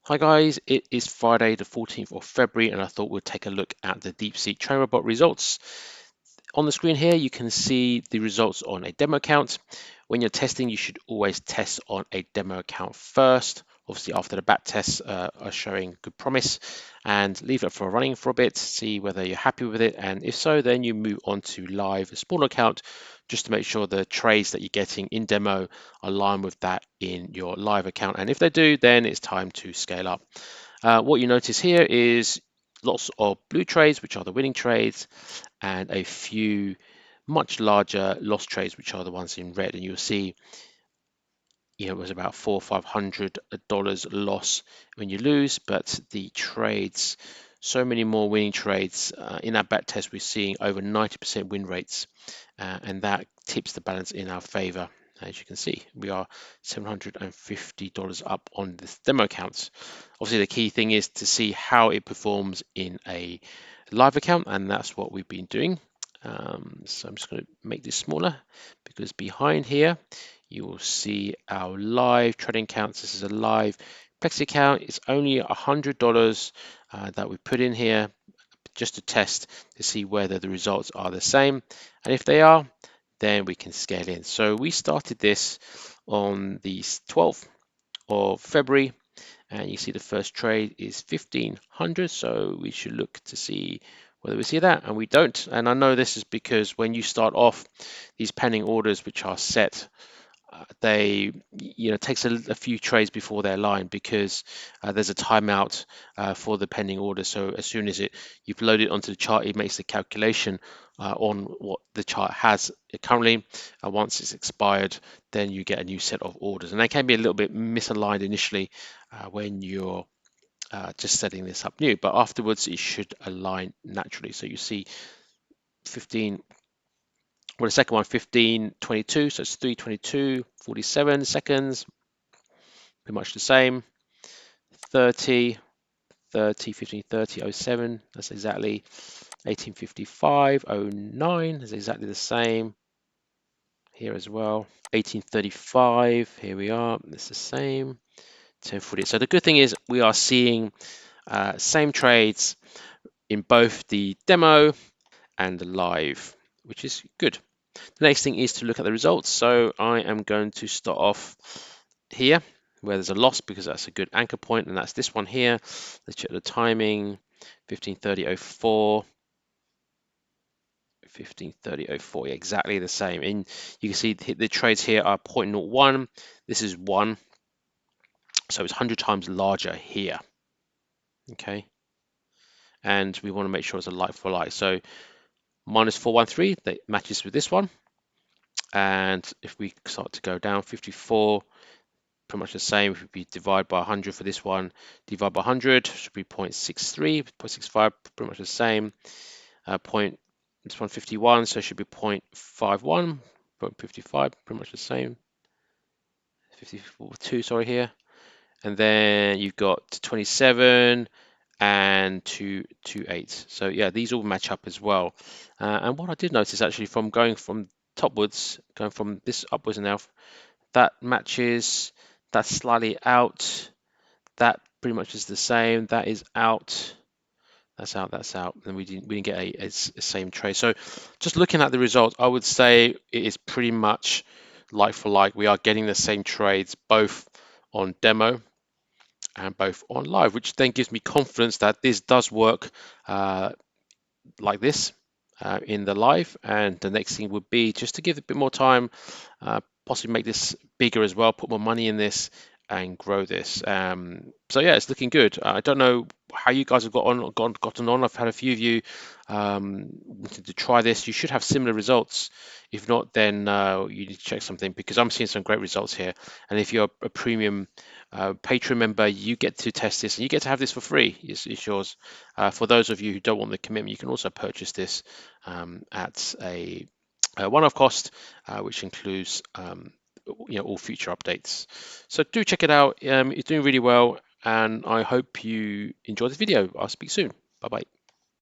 Hi guys, it is Friday the 14th of February and I thought we'd take a look at the DeepSeek Train Robot results. On the screen here you can see the results on a demo account. When you're testing you should always test on a demo account first. Obviously after the back tests are showing good promise, and leave it for running for a bit, see whether you're happy with it, and if so then you move on to live, a small account, just to make sure the trades that you're getting in demo align with that in your live account, and if they do then it's time to scale up. What you notice here is lots of blue trades, which are the winning trades, and a few much larger loss trades, which are the ones in red, and you'll see it was about $400 or $500 loss when you lose, but the trades, so many more winning trades. In our back test we're seeing over 90% win rates, and that tips the balance in our favor. As you can see, we are $750 up on this demo accounts. Obviously the key thing is to see how it performs in a live account, and that's what we've been doing. So I'm just going to make this smaller, because behind here you will see our live trading accounts. This is a live Plexi account. It's only $100 that we put in here just to test to see whether the results are the same, and if they are then we can scale in. So we started this on the 12th of February, and you see the first trade is 1500, so we should look to see whether we see that, and we don't. And I know this is because when you start off these pending orders which are set, they takes a few trades before they're lined, because there's a timeout for the pending order. So as soon as you've loaded it onto the chart, it makes the calculation on what the chart has currently. Once it's expired, then you get a new set of orders, and they can be a little bit misaligned initially when you're just setting this up new, but afterwards it should align naturally. So you see 15, well, the second one 15:22, so it's 3:22:47 seconds, pretty much the same. 30, 15:30:07, that's exactly 18:55:09, is exactly the same here as well. 18:35, here we are, it's the same. 10:40. So the good thing is we are seeing same trades in both the demo and the live, which is good. The next thing is to look at the results. So I am going to start off here where there's a loss, because that's a good anchor point, and that's this one here. Let's check the timing. 15:30:04. 15:30:04, exactly the same. And you can see the trades here are 0.01. This is 1, so it's 100 times larger here. Okay, and we want to make sure it's a like for like. So minus 413, that matches with this one. And if we start to go down, 54, pretty much the same. If we divide by 100 for this one, divide by 100 should be 0.63, 0.65, pretty much the same. This one 51, so it should be 0.51, 0.55, pretty much the same. 52, sorry, here. And then you've got 27 and 228. So yeah, these all match up as well. And what I did notice actually, from going from topwards, going from this upwards now, that matches, that's slightly out, that pretty much is the same, that is out, that's out, that's out, and we didn't get a same trade. So just looking at the results, I would say it is pretty much like for like. We are getting the same trades both on demo and both on live, which then gives me confidence that this does work like this in the live. And the next thing would be just to give it a bit more time, possibly make this bigger as well, put more money in this and grow this. So yeah, it's looking good. I don't know how you guys have gotten on. I've had a few of you wanted to try this. You should have similar results. If not, then you need to check something, because I'm seeing some great results here. And if you're a premium Patreon member, you get to test this and you get to have this for free. It's yours. For those of you who don't want the commitment, you can also purchase this at a one-off cost, which includes all future updates. So do check it out. It's doing really well, and I hope you enjoy this video. I'll speak soon. Bye bye.